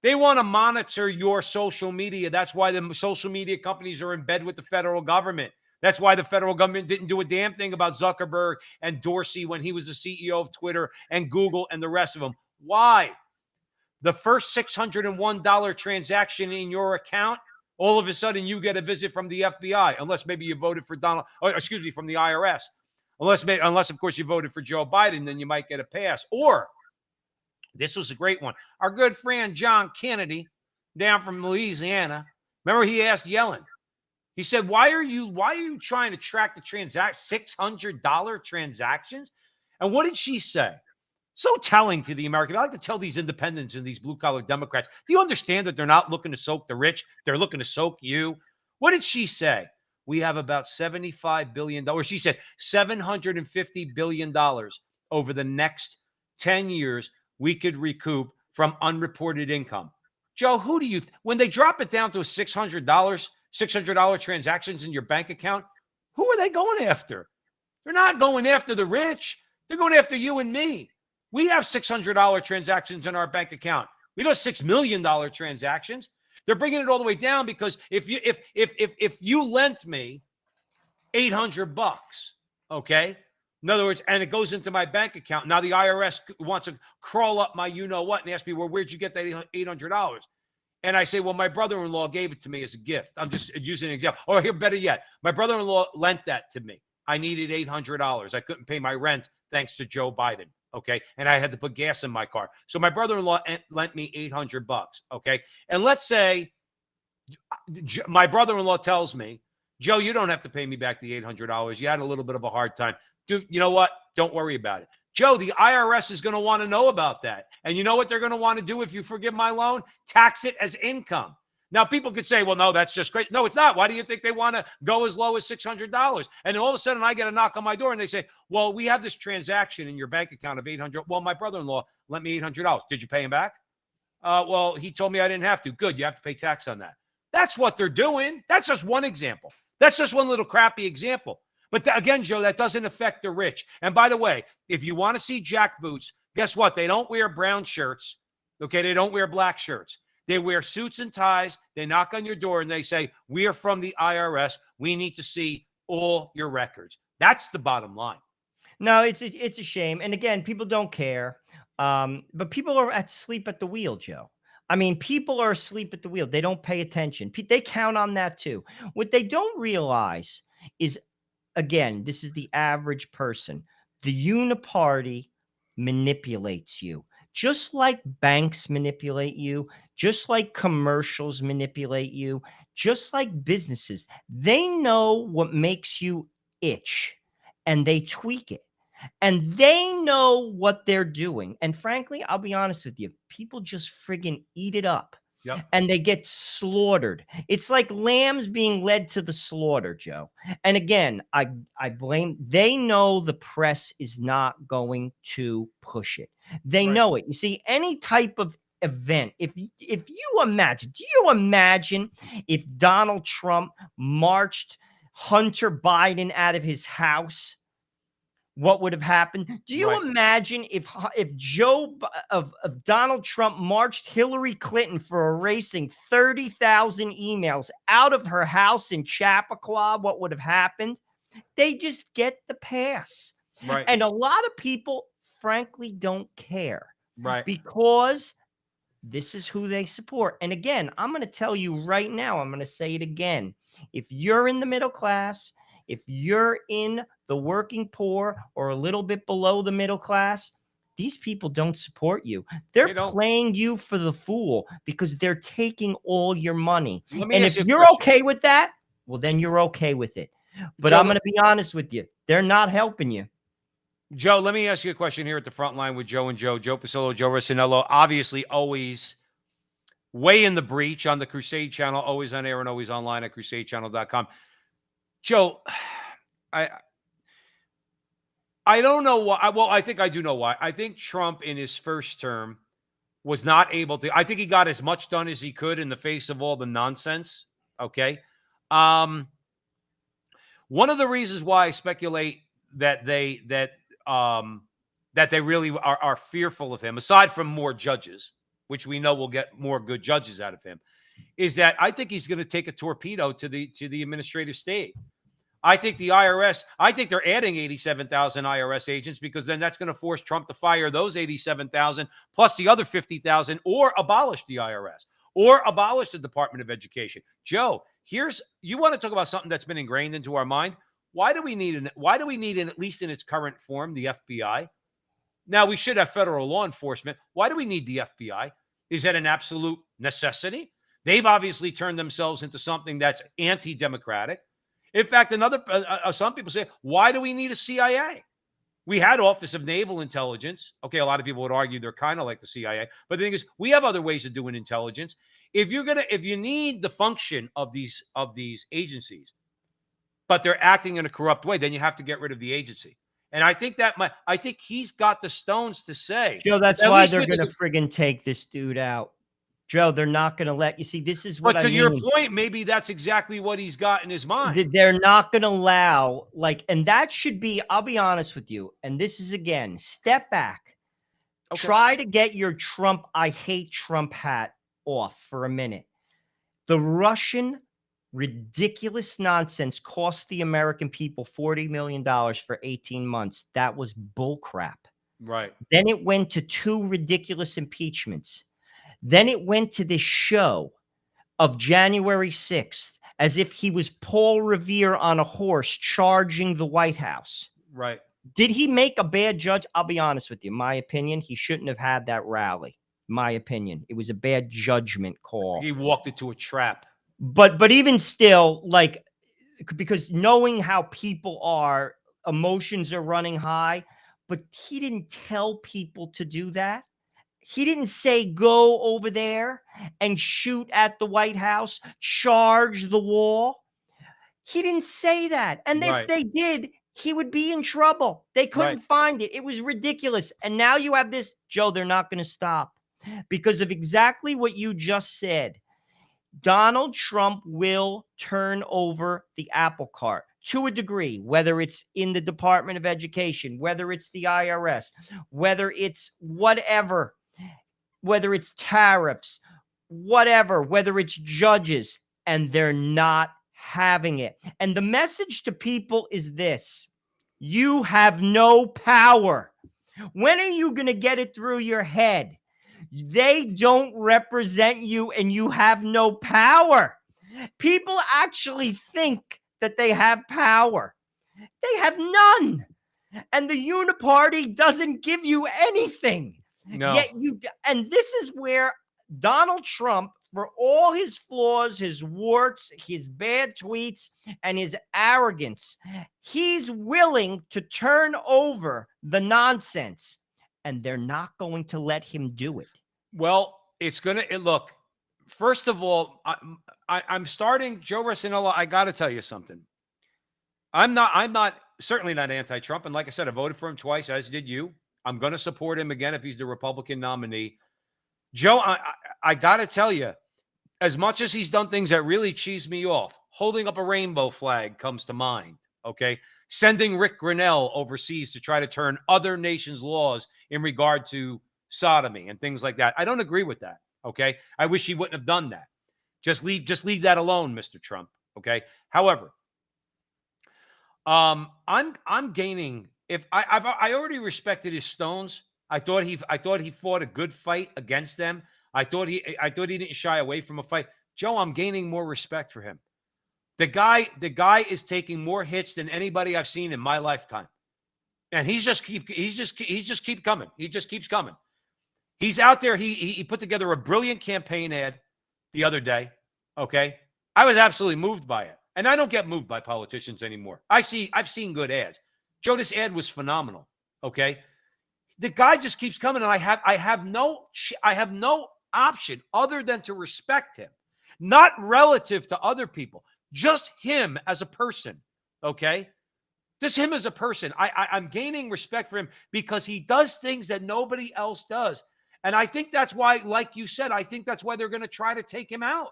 They want to monitor your social media. That's why the social media companies are in bed with the federal government. That's why the federal government didn't do a damn thing about Zuckerberg and Dorsey when he was the CEO of Twitter and Google and the rest of them. Why? The first $601 transaction in your account, all of a sudden you get a visit from the FBI, unless maybe you voted for from the IRS. Unless of course you voted for Joe Biden, then you might get a pass. Or, this was a great one. Our good friend John Kennedy down from Louisiana. Remember he asked Yellen, he said, why are you trying to track the $600 transactions? And what did she say? So telling to the American. I like to tell these independents and these blue-collar Democrats, do you understand that they're not looking to soak the rich? They're looking to soak you. What did she say? We have about $75 billion. She said $750 billion over the next 10 years we could recoup from unreported income. Joe, who do you when they drop it down to $600 transactions in your bank account, who are they going after? They're not going after the rich. They're going after you and me. We have $600 transactions in our bank account. We don't have $6 million transactions. They're bringing it all the way down because if you lent me $800, okay, In other words, and it goes into my bank account. Now the IRS wants to crawl up my you-know-what and ask me, well, where'd you get that $800? And I say, well, my brother-in-law gave it to me as a gift. I'm just using an example. Or here, better yet, my brother-in-law lent that to me. I needed $800. I couldn't pay my rent thanks to Joe Biden. Okay. And I had to put gas in my car. So my brother-in-law lent me $800. Okay. And let's say my brother-in-law tells me, Joe, you don't have to pay me back the $800. You had a little bit of a hard time. Dude, you know what? Don't worry about it. Joe, the IRS is going to want to know about that. And you know what they're going to want to do if you forgive my loan? Tax it as income. Now, people could say, well, no, that's just great. No, it's not. Why do you think they want to go as low as $600? And then all of a sudden I get a knock on my door and they say, well, we have this transaction in your bank account of $800. Well, my brother-in-law lent me $800. Did you pay him back? Well, he told me I didn't have to. Good. You have to pay tax on that. That's what they're doing. That's just one example. That's just one little crappy example. But again, Joe, that doesn't affect the rich. And by the way, if you want to see jackboots, guess what? They don't wear brown shirts. Okay. They don't wear black shirts. They wear suits and ties. They knock on your door and they say, we are from the IRS. We need to see all your records. That's the bottom line. No, it's a shame. And again, people don't care. But people are asleep at the wheel, Joe. I mean, people are asleep at the wheel. They don't pay attention. They count on that too. What they don't realize is, again, this is the average person. The uniparty manipulates you. Just like banks manipulate you, just like commercials manipulate you, just like businesses. They know what makes you itch and they tweak it. And they know what they're doing. And frankly, I'll be honest with you, people just friggin' eat it up. Yep. And they get slaughtered. It's like lambs being led to the slaughter, Joe. And again, I blame, they know the press is not going to push it. They know it. You see, any type of event, if you imagine, do you imagine if Donald Trump marched Hunter Biden out of his house? What would have happened? Do you imagine if Donald Trump marched Hillary Clinton for erasing 30,000 emails out of her house in Chappaqua? What would have happened? They just get the pass. Right. And a lot of people, frankly, don't care. Right. Because this is who they support. And again, I'm going to tell you right now, I'm going to say it again. If you're in the middle class, if you're in the working poor or a little bit below the middle class, these people don't support you. They're playing you for the fool because they're taking all your money. And if you're okay with that, well, then you're okay with it. But Joe, I'm going to be honest with you. They're not helping you. Joe, let me ask you a question here at the front line with Joe and Joe. Joe Pasillo, Joe Rossinello, obviously always way in the breach on the Crusade channel, always on air and always online at crusadechannel.com. Joe, I don't know why. Well, I think I do know why. I think Trump in his first term was not able to. I think he got as much done as he could in the face of all the nonsense. Okay. One of the reasons why I speculate that they really are fearful of him, aside from more judges, which we know will get more good judges out of him, is that I think he's going to take a torpedo to the administrative state. I think the IRS, I think they're adding 87,000 IRS agents because then that's going to force Trump to fire those 87,000 plus the other 50,000 or abolish the IRS or abolish the Department of Education. Joe, you want to talk about something that's been ingrained into our mind. Why do we need at least in its current form, the FBI? Now we should have federal law enforcement. Why do we need the FBI? Is that an absolute necessity? They've obviously turned themselves into something that's anti-democratic. In fact, some people say, why do we need a CIA? We had Office of Naval Intelligence. Okay, a lot of people would argue they're kind of like the CIA, but the thing is, we have other ways of doing intelligence. If you need the function of these agencies, but they're acting in a corrupt way, then you have to get rid of the agency. And I think I think he's got the stones to say. Joe, that's why they're going to friggin' take this dude out. Joe, they're not going to let you see. This is what I mean. But to your point, maybe that's exactly what he's got in his mind. They're not going to allow, and that should be, I'll be honest with you. And this is, again, step back. Okay. Try to get your Trump, I hate Trump hat off for a minute. The Russian Ridiculous nonsense cost the American people $40 million for 18 months. That was bullcrap. Right. Then it went to 2 ridiculous impeachments. Then it went to this show of January 6th, as if he was Paul Revere on a horse charging the White House. Right. Did he make a bad judge? I'll be honest with you. My opinion, he shouldn't have had that rally. My opinion. It was a bad judgment call. He walked into a trap. But even still, like, because knowing how people are, emotions are running high, but he didn't tell people to do that. He didn't say go over there and shoot at the White House, charge the wall. He didn't say that. And if they did, he would be in trouble. They couldn't find it. It was ridiculous. And now you have this, Joe, they're not going to stop because of exactly what you just said. Donald Trump will turn over the apple cart to a degree, whether it's in the Department of Education, whether it's the IRS, whether it's whatever, whether it's tariffs, whatever, whether it's judges, and they're not having it. And the message to people is this: you have no power. When are you going to get it through your head? They don't represent you and you have no power. People actually think that they have power. They have none. And the uniparty doesn't give you anything. No. Yet and this is where Donald Trump, for all his flaws, his warts, his bad tweets, and his arrogance, he's willing to turn over the nonsense, and they're not going to let him do it. Well, it's going to look. First of all, I'm starting Joe Rossinello. I got to tell you something. I'm certainly not anti-Trump. And like I said, I voted for him twice, as did you. I'm going to support him again if he's the Republican nominee. Joe, I got to tell you, as much as he's done things that really cheese me off, holding up a rainbow flag comes to mind, okay? Sending Rick Grinnell overseas to try to turn other nations' laws in regard to sodomy and things like that. I don't agree with that, okay? I wish he wouldn't have done that. Just leave that alone, Mr. Trump, okay? However, I'm gaining. If I already respected his stones. I thought he fought a good fight against them. I thought he didn't shy away from a fight. Joe, I'm gaining more respect for him. The guy is taking more hits than anybody I've seen in my lifetime. And he just keeps coming. He just keeps coming. He's out there. He put together a brilliant campaign ad the other day. Okay. I was absolutely moved by it. And I don't get moved by politicians anymore. I've seen good ads. Joe, this ad was phenomenal. Okay. The guy just keeps coming, and I have no option other than to respect him, not relative to other people, just him as a person. Okay. Just him as a person. I'm gaining respect for him because he does things that nobody else does. And I think that's why, like you said, I think that's why they're going to try to take him out.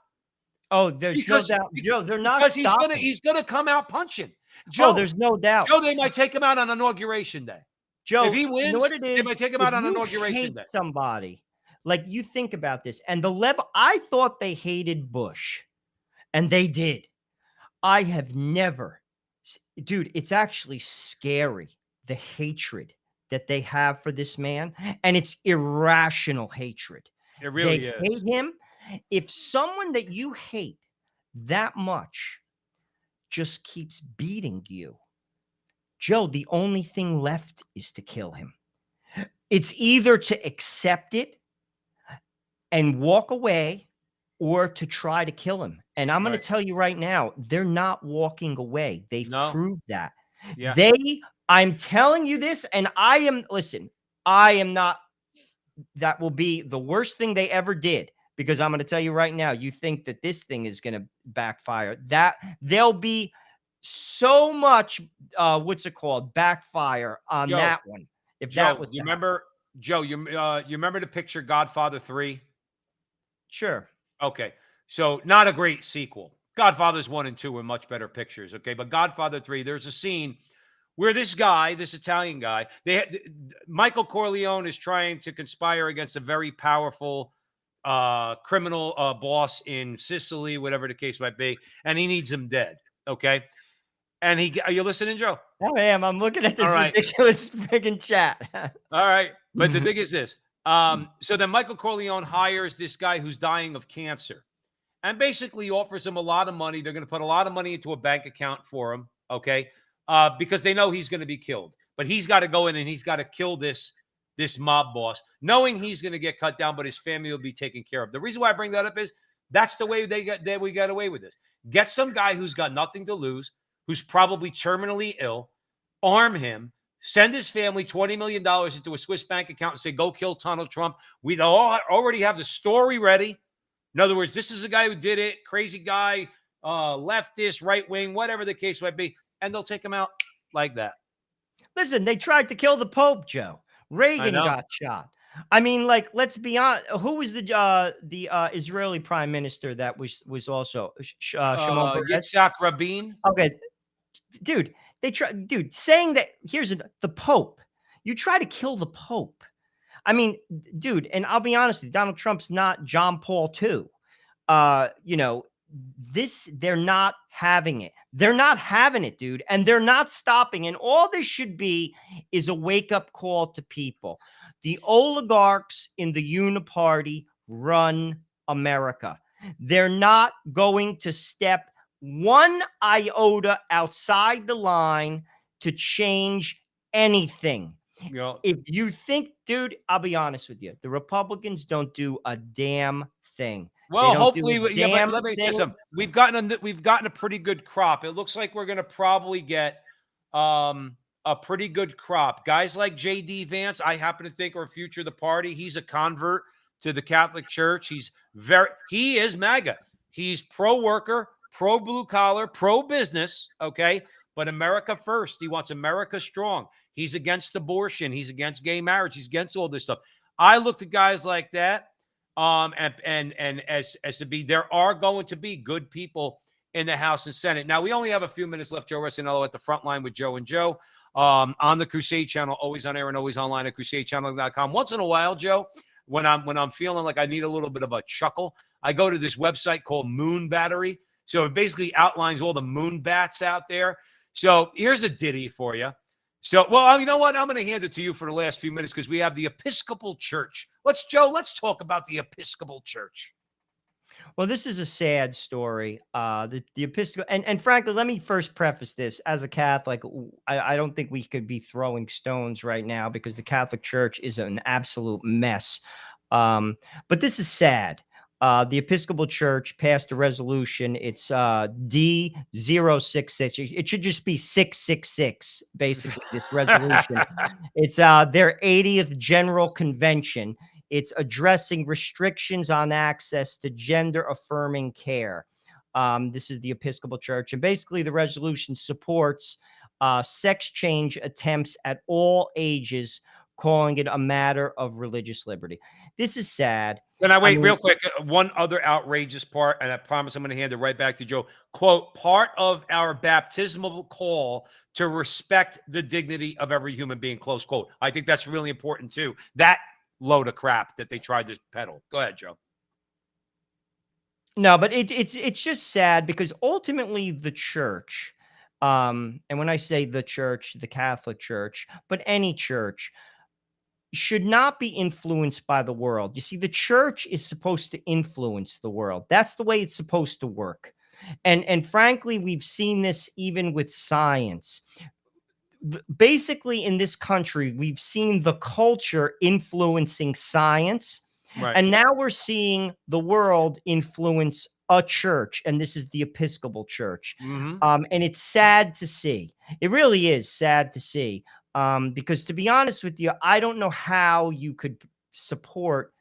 Oh, there's no doubt. Joe, they're not because stopping. he's gonna come out punching. Joe, there's no doubt. Joe, they might take him out on Inauguration Day. Joe, if he wins, you know what it is? they might take him out on You Inauguration hate Day. somebody, like, you think about this, and the level. I thought they hated Bush, and they did. I have never, dude. It's actually scary, the hatred that they have for this man, and it's irrational hatred. It really they is. hate him. If someone that you hate that much just keeps beating you, Joe, the only thing left is to kill him. It's either to accept it and walk away or to try to kill him. And I'm going to tell you right now, they're not walking away. They've proved that. Yeah. I'm telling you this, and I am not, that will be the worst thing they ever did. Because I'm going to tell you right now, you think that this thing is going to backfire. That there'll be so much, backfire on that one. If Joe, that was, you remember, Joe, you remember the picture Godfather 3? Sure. Okay. So not a great sequel. Godfathers 1 and 2 were much better pictures. Okay. But Godfather 3, there's a scene where this Italian guy, Michael Corleone is trying to conspire against a very powerful criminal boss in Sicily, whatever the case might be, and he needs him dead. Okay. And are you listening, Joe? I am. I'm looking at this All right. ridiculous friggin' chat. All right. But the thing is this. So then Michael Corleone hires this guy who's dying of cancer and basically offers him a lot of money. They're going to put a lot of money into a bank account for him. Okay. Because they know he's going to be killed, but he's got to go in and he's got to kill this mob boss, knowing he's going to get cut down, but his family will be taken care of. The reason why I bring that up is that's the way we got away with this. Get some guy who's got nothing to lose, who's probably terminally ill, arm him, send his family $20 million into a Swiss bank account and say, go kill Donald Trump. We already have the story ready. In other words, this is a guy who did it, crazy guy, leftist, right wing, whatever the case might be, and they'll take him out like that. Listen, they tried to kill the Pope, Joe. Reagan got shot. I mean, like, let's be honest. Who was the Israeli prime minister that was also Shimon Peres? Yitzhak Rabin? Okay, dude, saying that here's the Pope. You try to kill the Pope. I mean, dude, and I'll be honest with you, Donald Trump's not John Paul II. You know, they're not having it. They're not having it, dude, and they're not stopping. And all this should be is a wake-up call to people. The oligarchs in the uniparty run America. They're not going to step one iota outside the line to change anything. Yeah. If you think, dude, I'll be honest with you, the Republicans don't do a damn thing. Well, hopefully, but let me tell you something. We've gotten a pretty good crop. It looks like we're going to probably get a pretty good crop. Guys like J.D. Vance, I happen to think, are future of the party. He's a convert to the Catholic Church. He is MAGA. He's pro-worker, pro-blue collar, pro-business, okay? But America first. He wants America strong. He's against abortion. He's against gay marriage. He's against all this stuff. I look at guys like that. And as to be, there are going to be good people in the House and Senate. Now, we only have a few minutes left. Joe Rossinello at the front line with Joe and Joe on the Crusade channel, always on air and always online at crusadechannel.com. Once in a while, Joe, when I'm feeling like I need a little bit of a chuckle, I go to this website called Moon Battery. So it basically outlines all the moon bats out there. So here's a ditty for you. So, well, you know what? I'm going to hand it to you for the last few minutes because we have the Episcopal Church. Let's talk about the Episcopal Church. Well, this is a sad story. The Episcopal, and frankly, let me first preface this. As a Catholic, I don't think we could be throwing stones right now because the Catholic Church is an absolute mess. But this is sad. The Episcopal Church passed a resolution. It's D066. It should just be 666, basically, this resolution. It's their 80th General Convention. It's addressing restrictions on access to gender-affirming care. This is the Episcopal Church. And basically, the resolution supports sex change attempts at all ages, calling it a matter of religious liberty. This is sad. Can I wait real quick? One other outrageous part, and I promise I'm going to hand it right back to Joe. Quote, part of our baptismal call to respect the dignity of every human being, close quote. I think that's really important, too. That load of crap that they tried to peddle. Go ahead, Joe. No, but it's just sad because ultimately the church, and when I say the church, the Catholic Church, but any church, should not be influenced by the world. You see, the church is supposed to influence the world. That's the way it's supposed to work. And frankly, we've seen this even with science. Basically, in this country, we've seen the culture influencing science. Right. And now we're seeing the world influence a church, and this is the Episcopal Church. Mm-hmm. And it's sad to see. It really is sad to see. Because to be honest with you, I don't know how you could support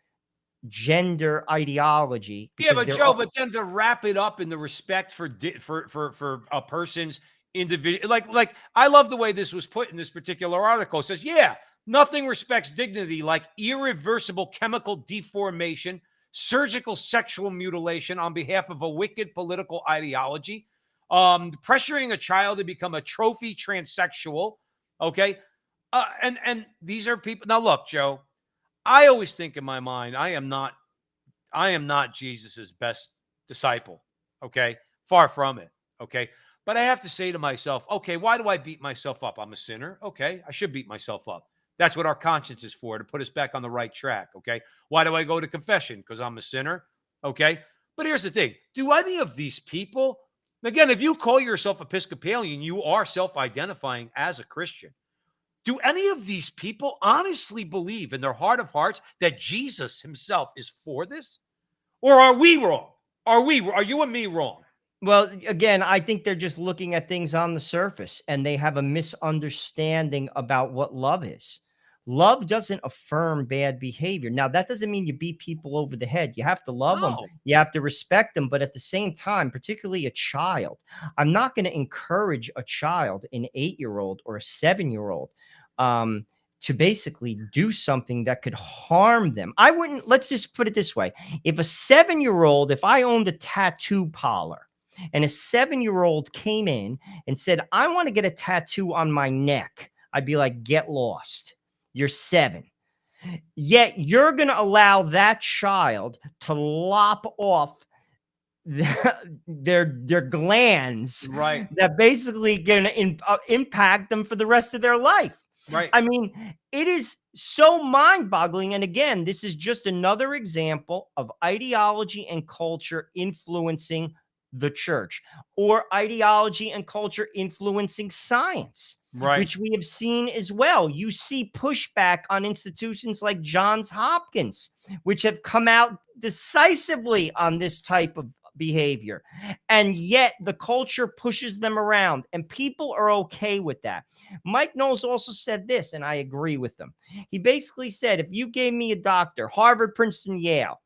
gender ideology. Yeah, but Joe, but then to wrap it up in the respect for a person's individual, like I love the way this was put in this particular article. It says, yeah, nothing respects dignity like irreversible chemical deformation, surgical sexual mutilation on behalf of a wicked political ideology, pressuring a child to become a trophy transsexual. Okay. And these are people. Now, look, Joe, I always think in my mind, I am not I am not Jesus's best disciple. Okay. Far from it. Okay. But I have to say to myself, okay, why do I beat myself up? I'm a sinner. Okay. I should beat myself up. That's what our conscience is for, to put us back on the right track. Okay. Why do I go to confession? Because I'm a sinner. Okay. But here's the thing. Do any of these people, again, if you call yourself Episcopalian, you are self-identifying as a Christian. Do any of these people honestly believe in their heart of hearts that Jesus himself is for this? Or are we wrong? Are you and me wrong? Well, again, I think they're just looking at things on the surface and they have a misunderstanding about what love is. Love doesn't affirm bad behavior. Now, that doesn't mean you beat people over the head. You have to love them. No. You have to respect them. But at the same time, particularly a child, I'm not going to encourage a child, an 8-year-old or a 7-year-old, to basically do something that could harm them. I wouldn't, let's just put it this way. If a 7-year-old, if I owned a tattoo parlor, and a 7-year-old came in and said, I want to get a tattoo on my neck, I'd be like, get lost. You're 7. Yet you're going to allow that child to lop off their glands, Right. that basically going to impact them for the rest of their life. Right. I mean, it is so mind-boggling. And again, this is just another example of ideology and culture influencing the church, or ideology and culture influencing science, Right. which we have seen as well. You see pushback on institutions like Johns Hopkins, which have come out decisively on this type of behavior. And yet the culture pushes them around and people are okay with that. Mike Knowles also said this, and I agree with him. He basically said, if you gave me a doctor, Harvard, Princeton, Yale,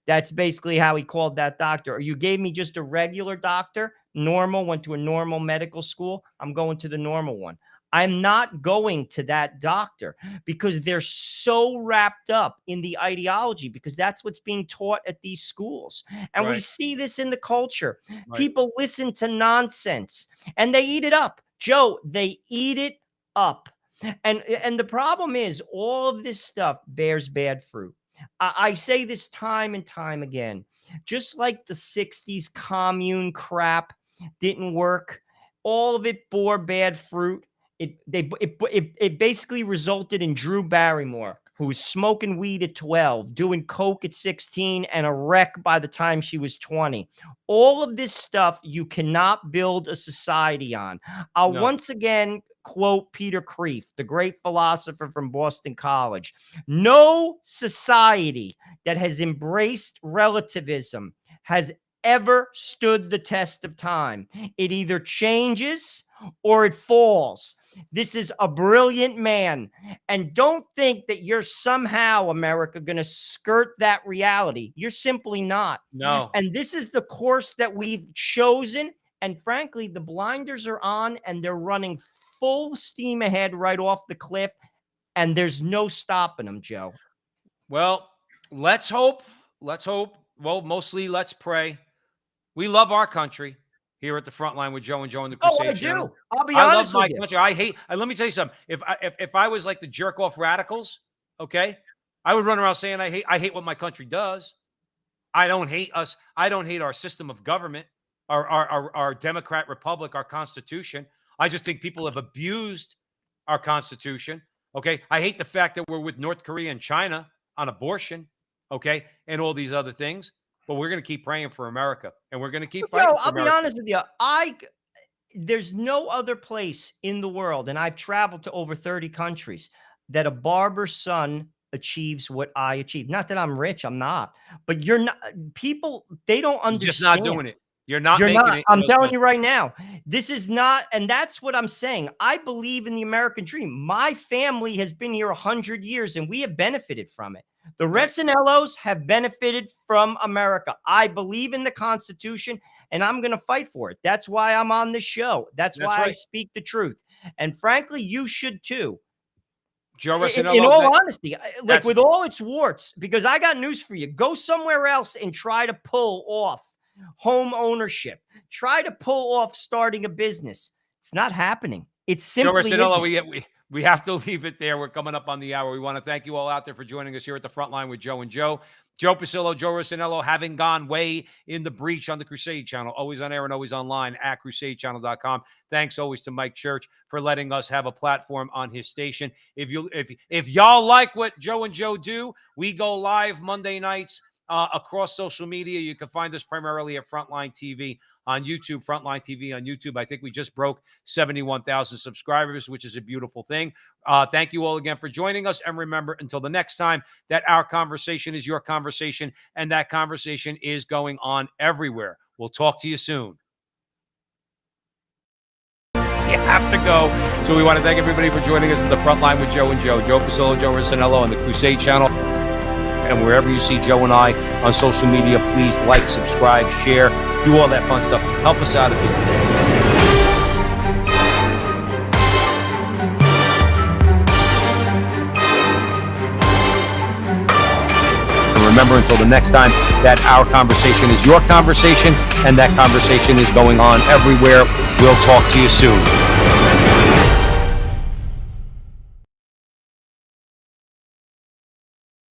that's basically how he called that doctor. Or you gave me just a regular doctor, normal, went to a normal medical school, I'm going to the normal one. I'm not going to that doctor because they're so wrapped up in the ideology, because that's what's being taught at these schools. And we Right. see this in the culture. Right. People listen to nonsense and they eat it up. Joe, they eat it up. And the problem is all of this stuff bears bad fruit. I say this time and time again, just like the 60s commune crap didn't work, all of it bore bad fruit. It basically resulted in Drew Barrymore, who was smoking weed at 12, doing coke at 16, and a wreck by the time she was 20. All of this stuff you cannot build a society on. I'll once again quote Peter Kreeft, the great philosopher from Boston College. No society that has embraced relativism has ever stood the test of time. It either changes or it falls. This is a brilliant man. And don't think that you're somehow, America, going to skirt that reality. You're simply not. No. And this is the course that we've chosen. And frankly, the blinders are on and they're running full steam ahead right off the cliff. And there's no stopping them, Joe. Well, let's hope. Let's hope. Well, mostly let's pray. We love our country here at the front line with Joe and Joe and the Crusade I Channel. do. I'll be I honest love my with you. country. Let me tell you something. If I was like the jerk off radicals, okay, I would run around saying I hate what my country does. I don't hate us. I don't hate our system of government, our Democrat Republic, our Constitution. I just think people have abused our Constitution. Okay. I hate the fact that we're with North Korea and China on abortion. Okay. And all these other things. But we're going to keep praying for America, and we're going to keep fighting. I'll be honest with you. There's no other place in the world, and I've traveled to over 30 countries, that a barber's son achieves what I achieve. Not that I'm rich, I'm not. But you're not. People, they don't understand. You're just not doing it. You're not You're making not. it. I'm telling you right now, this is not, and that's what I'm saying. I believe in the American dream. My family has been here 100 years, and we have benefited from it. The Resinellos have benefited from America. I believe in the Constitution, and I'm going to fight for it. That's why I'm on this show. That's why I speak the truth. And frankly, you should too. Joe Resinello, in all honesty, like with all its warts, because I got news for you. Go somewhere else and try to pull off home ownership. Try to pull off starting a business. It's not happening. It's simply Joe Resinello, we have to leave it there. We're coming up on the hour. We want to thank you all out there for joining us here at the front line with Joe and Joe. Joe Pasillo, Joe Rossinello, having gone way in the breach on the Crusade channel, always on air and always online at crusadechannel.com. Thanks always to Mike Church for letting us have a platform on his station. If y'all like what Joe and Joe do, we go live Monday nights across social media. You can find us primarily at Frontline TV on YouTube, Frontline TV on YouTube. I think we just broke 71,000 subscribers, which is a beautiful thing. Thank you all again for joining us. And remember, until the next time, that our conversation is your conversation, and that conversation is going on everywhere. We'll talk to you soon. You have to go. So we want to thank everybody for joining us at the Frontline with Joe and Joe. Joe Pasillo, Joe Rossinello on the Crusade channel. And wherever you see Joe and I on social media, please like, subscribe, share, do all that fun stuff. Help us out if you can. Remember, until the next time, that our conversation is your conversation, and that conversation is going on everywhere. We'll talk to you soon.